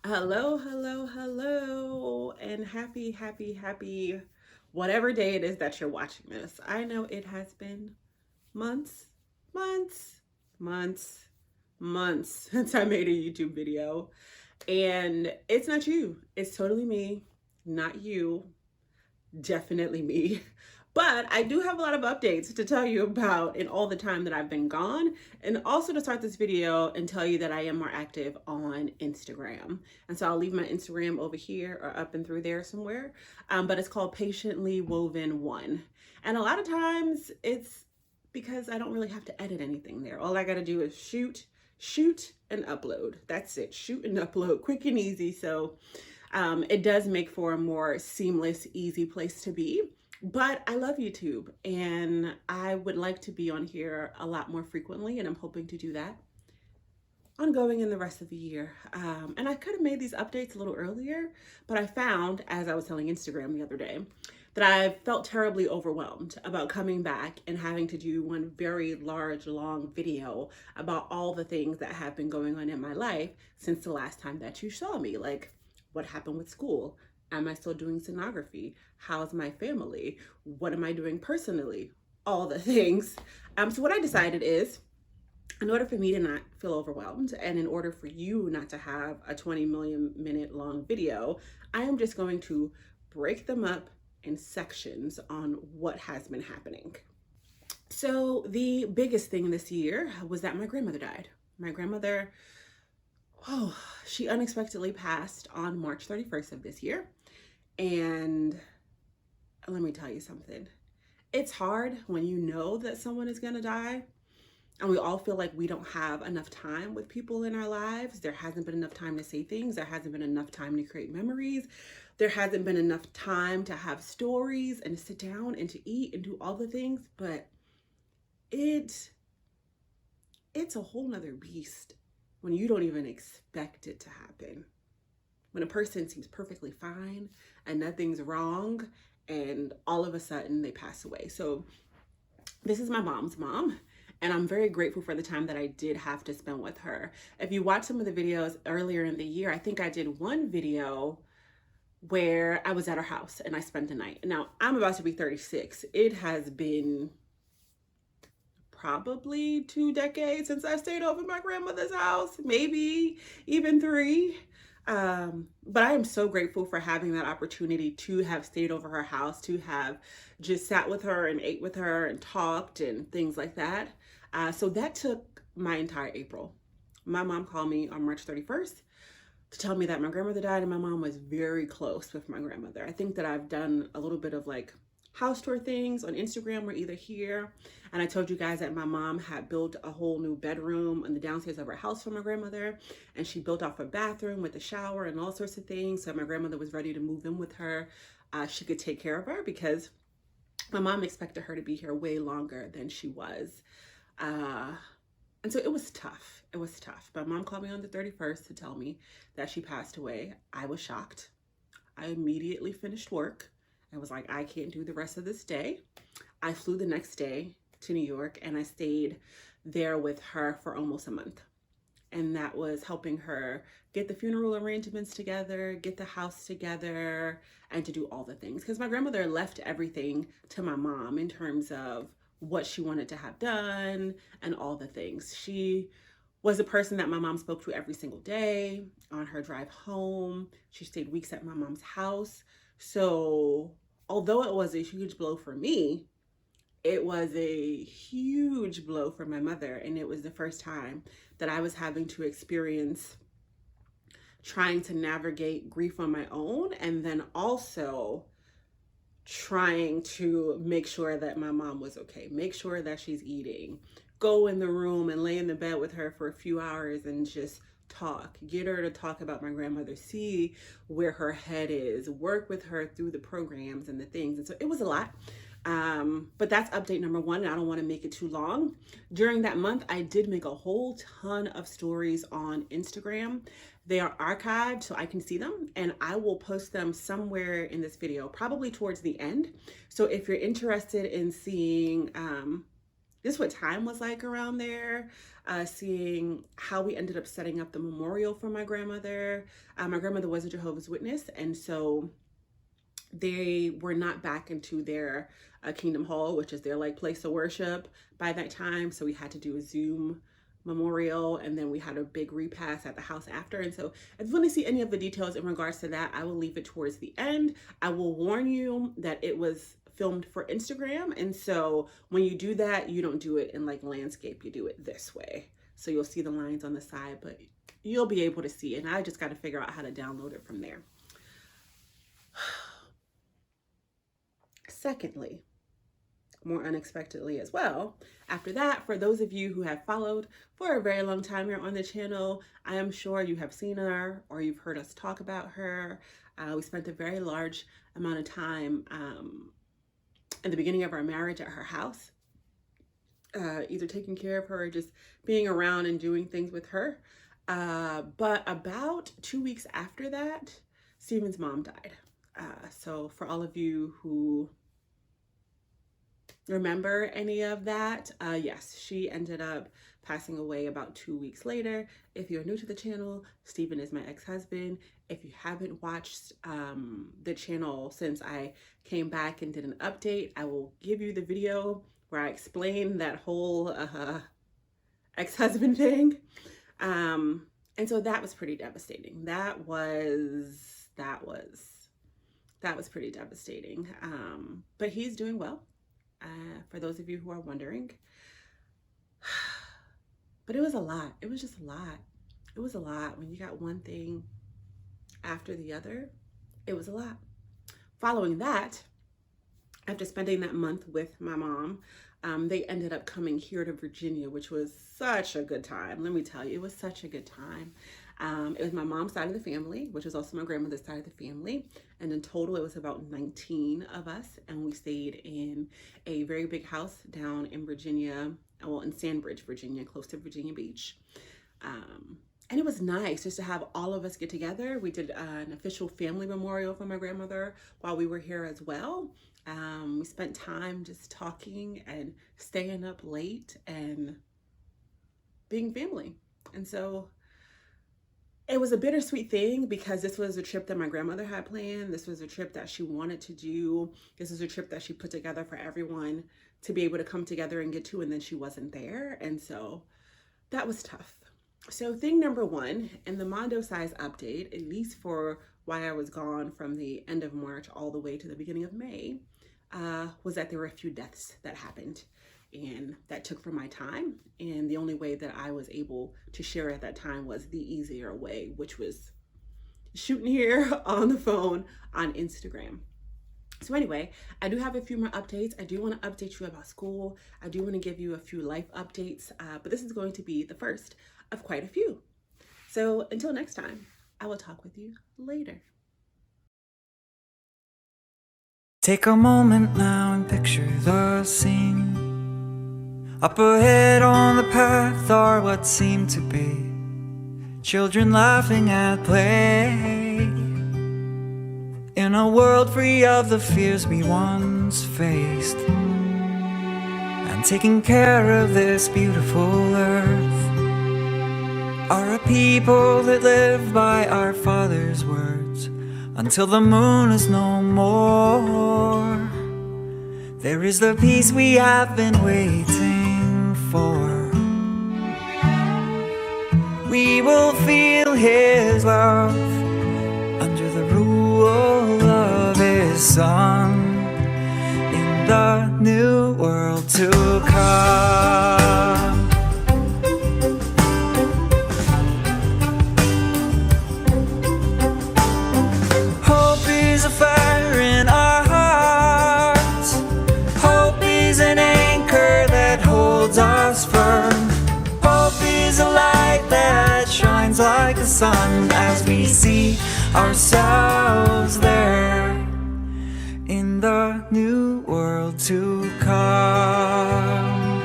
Hello, hello, hello, and happy, whatever day it is that you're watching this. I know it has been months, months, months, months since I made a YouTube video. And it's not you, it's totally me, not you, definitely me. But I do have a lot of updates to tell you about in all the time that I've been gone, and also to start this video and tell you that I am more active on Instagram. And so I'll leave my Instagram over here or up and through there somewhere. But it's called Patiently Woven One. And a lot of times it's because I don't really have to edit anything there. All I got to do is shoot, and upload. That's it. Shoot and upload, quick and easy. So it does make for a more seamless, easy place to be. But I love YouTube and I would like to be on here a lot more frequently, and I'm hoping to do that ongoing in the rest of the year. And I could have made these updates a little earlier, but I found, as I was telling Instagram the other day, that I felt terribly overwhelmed about coming back and having to do one very large, long video about all the things that have been going on in my life since the last time that you saw me. Like, what happened with school? Am I still doing sonography? How's my family? What am I doing personally? All the things. So what I decided is, in order for me to not feel overwhelmed and in order for you not to have a 20 million minute long video, I am just going to break them up in sections on what has been happening. So the biggest thing this year was that my grandmother died. My grandmother, she unexpectedly passed on March 31st of this year. And let me tell you something. It's hard when you know that someone is gonna die, and we all feel like we don't have enough time with people in our lives. There hasn't been enough time to say things. There hasn't been enough time to create memories. There hasn't been enough time to have stories and to sit down and to eat and do all the things. But it's a whole nother beast when you don't even expect it to happen. When a person seems perfectly fine and nothing's wrong, and all of a sudden they pass away. So this is my mom's mom, and I'm very grateful for the time that I did have to spend with her. If you watch some of the videos earlier in the year, I think I did one video where I was at her house and I spent the night. Now, I'm about to be 36. It has been probably 2 decades since I stayed over at my grandmother's house, maybe even 3. But I am so grateful for having that opportunity to have stayed over her house, to have just sat with her and ate with her and talked and things like that. So that took my entire April. My mom called me on March 31st to tell me that my grandmother died, and my mom was very close with my grandmother. I think that I've done a little bit of like house tour things on Instagram. We're either here, and I told you guys that my mom had built a whole new bedroom in the downstairs of her house for my grandmother, and she built off a bathroom with a shower and all sorts of things. So my grandmother was ready to move in with her. She could take care of her because my mom expected her to be here way longer than she was. And so it was tough. It was tough. My mom called me on the 31st to tell me that she passed away. I was shocked. I immediately finished work. I was like, I can't do the rest of this day. I flew the next day to New York, and I stayed there with her for almost a month. And that was helping her get the funeral arrangements together, get the house together, and to do all the things. Because my grandmother left everything to my mom in terms of what she wanted to have done and all the things. She was a person that my mom spoke to every single day. On her drive home, she stayed weeks at my mom's house. So although it was a huge blow for me, it was a huge blow for my mother. And it was the first time that I was having to experience trying to navigate grief on my own, and then also trying to make sure that my mom was okay, make sure that she's eating, go in the room and lay in the bed with her for a few hours and just talk, get her to talk about my grandmother, see where her head is, work with her through the programs and the things. And so it was a lot. But that's update number 1, and I don't want to make it too long. During that month, I did make a whole ton of stories on Instagram. They are archived so I can see them, and I will post them somewhere in this video, probably towards the end. So if you're interested in seeing this is what time was like around there, seeing how we ended up setting up the memorial for my grandmother. My grandmother was a Jehovah's Witness, and so they were not back into their Kingdom Hall, which is their like place of worship by that time. So we had to do a Zoom memorial, and then we had a big repast at the house after. And so if you want to see any of the details in regards to that, I will leave it towards the end. I will warn you that it was filmed for Instagram, and so when you do that, you don't do it in like landscape, you do it this way. So you'll see the lines on the side, but you'll be able to see it, and I just got to figure out how to download it from there. Secondly, more unexpectedly as well, after that, for those of you who have followed for a very long time here on the channel, I am sure you have seen her or you've heard us talk about her. We spent a very large amount of time in the beginning of our marriage at her house, either taking care of her or just being around and doing things with her. But about 2 weeks after that, Stephen's mom died. So for all of you who remember any of that, yes, she ended up passing away about 2 weeks later. If you're new to the channel, Stephen is my ex-husband. If you haven't watched the channel since I came back and did an update, I will give you the video where I explain that whole ex-husband thing. And so that was pretty devastating. That was pretty devastating. But he's doing well. For those of you who are wondering. But it was a lot. It was just a lot. It was a lot when you got one thing after the other. It was a lot. Following that, after spending that month with my mom, they ended up coming here to Virginia, which was such a good time. Let me tell you, it was such a good time. It was my mom's side of the family, which was also my grandmother's side of the family. And in total, it was about 19 of us. And we stayed in a very big house down in Virginia, well, in Sandbridge, Virginia, close to Virginia Beach. And it was nice just to have all of us get together. We did an official family memorial for my grandmother while we were here as well. We spent time just talking and staying up late and being family. And so it was a bittersweet thing because this was a trip that my grandmother had planned. This was a trip that she wanted to do. This is a trip that she put together for everyone to be able to come together and get to, and then she wasn't there. And so that was tough. So thing number one in the Mondo size update, at least for why I was gone from the end of March all the way to the beginning of May, was that there were a few deaths that happened. And that took from my time, and the only way that I was able to share at that time was the easier way, which was shooting here on the phone on Instagram. So anyway, I do have a few more updates. I do want to update you about school. I do want to give you a few life updates, but this is going to be the first of quite a few. So until next time, I will talk with you later. Take a moment now and picture the scene. Up ahead on the path are what seem to be children laughing at play, in a world free of the fears we once faced, and taking care of this beautiful earth are a people that live by our Father's words until the moon is no more. There is the peace we have been waiting for. We will feel His love under the rule of His Son in the new world to come. Hope is a fire in our hearts. Hope is an anchor that holds us firm. Hope is a light that shines like the sun as we see ourselves there in the new world to come.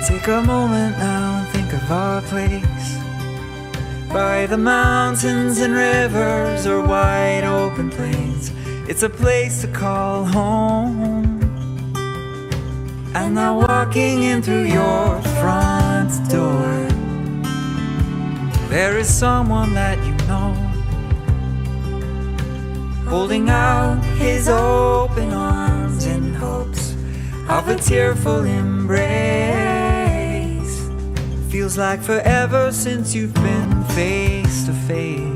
Take a moment now and think of our place, by the mountains and rivers or wide open plains, It's a place to call home. And now walking in through your front door, there is someone that you know, holding out his open arms in hopes of a tearful embrace. Feels like forever since you've been face to face.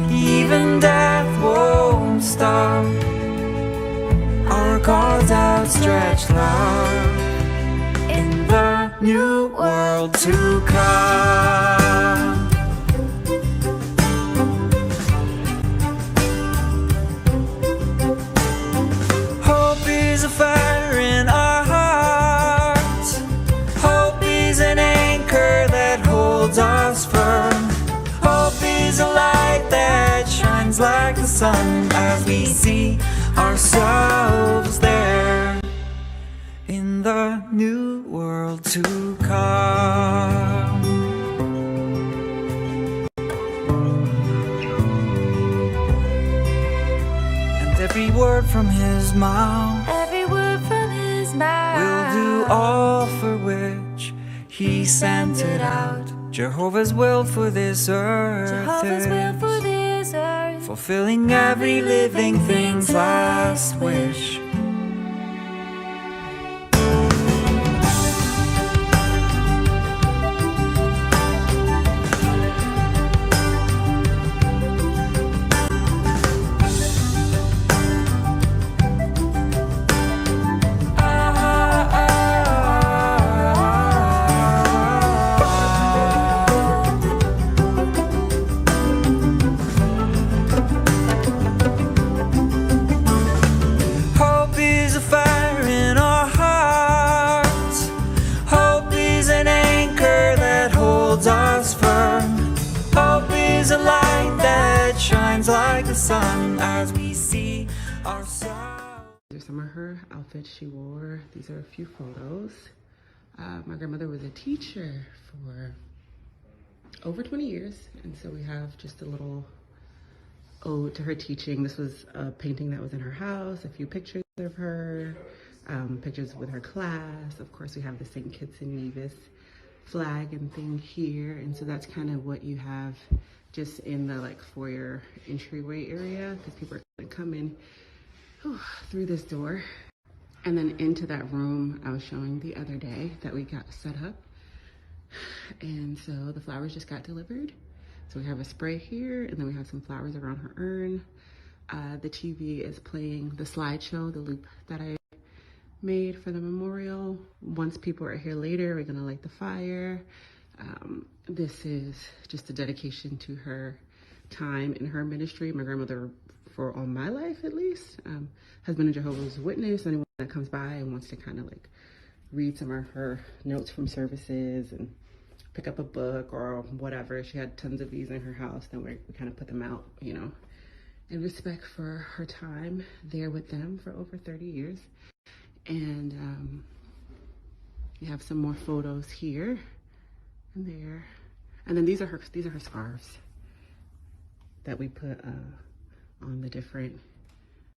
Even death won't stop our God's outstretched love in the new world to come. Hope is a fire in our hearts. Hope is an anchor that holds us firm. Hope is a light that shines like the sun as we see ourselves there in the new world to come. And every word from his mouth, every word from his mouth, will do all for which he sent it out. Jehovah's will for this earth, Jehovah's will for this earth, fulfilling every living thing's last wish. Like the sun as we see ourselves. There's some of her outfits she wore. These are a few photos. My grandmother was a teacher for over 20 years, and so we have just a little ode to her teaching. This was a painting that was in her house, a few pictures of her, pictures with her class. Of course, we have the St. Kitts and Nevis flag and thing here, and so that's kind of what you have just in the like foyer entryway area, because people are gonna come in through this door and then into that room I was showing the other day that we got set up. And so the flowers just got delivered. So we have a spray here, and then we have some flowers around her urn. The TV is playing the slideshow, the loop that I made for the memorial. Once people are here later, we're gonna light the fire. This is just a dedication to her time in her ministry. My grandmother, for all my life at least, has been a Jehovah's Witness. Anyone that comes by and wants to kind of like read some of her notes from services and pick up a book or whatever. She had tons of these in her house. Then we kind of put them out, you know, in respect for her time there with them for over 30 years. And we have some more photos here and there. And then these are her scarves that we put on the different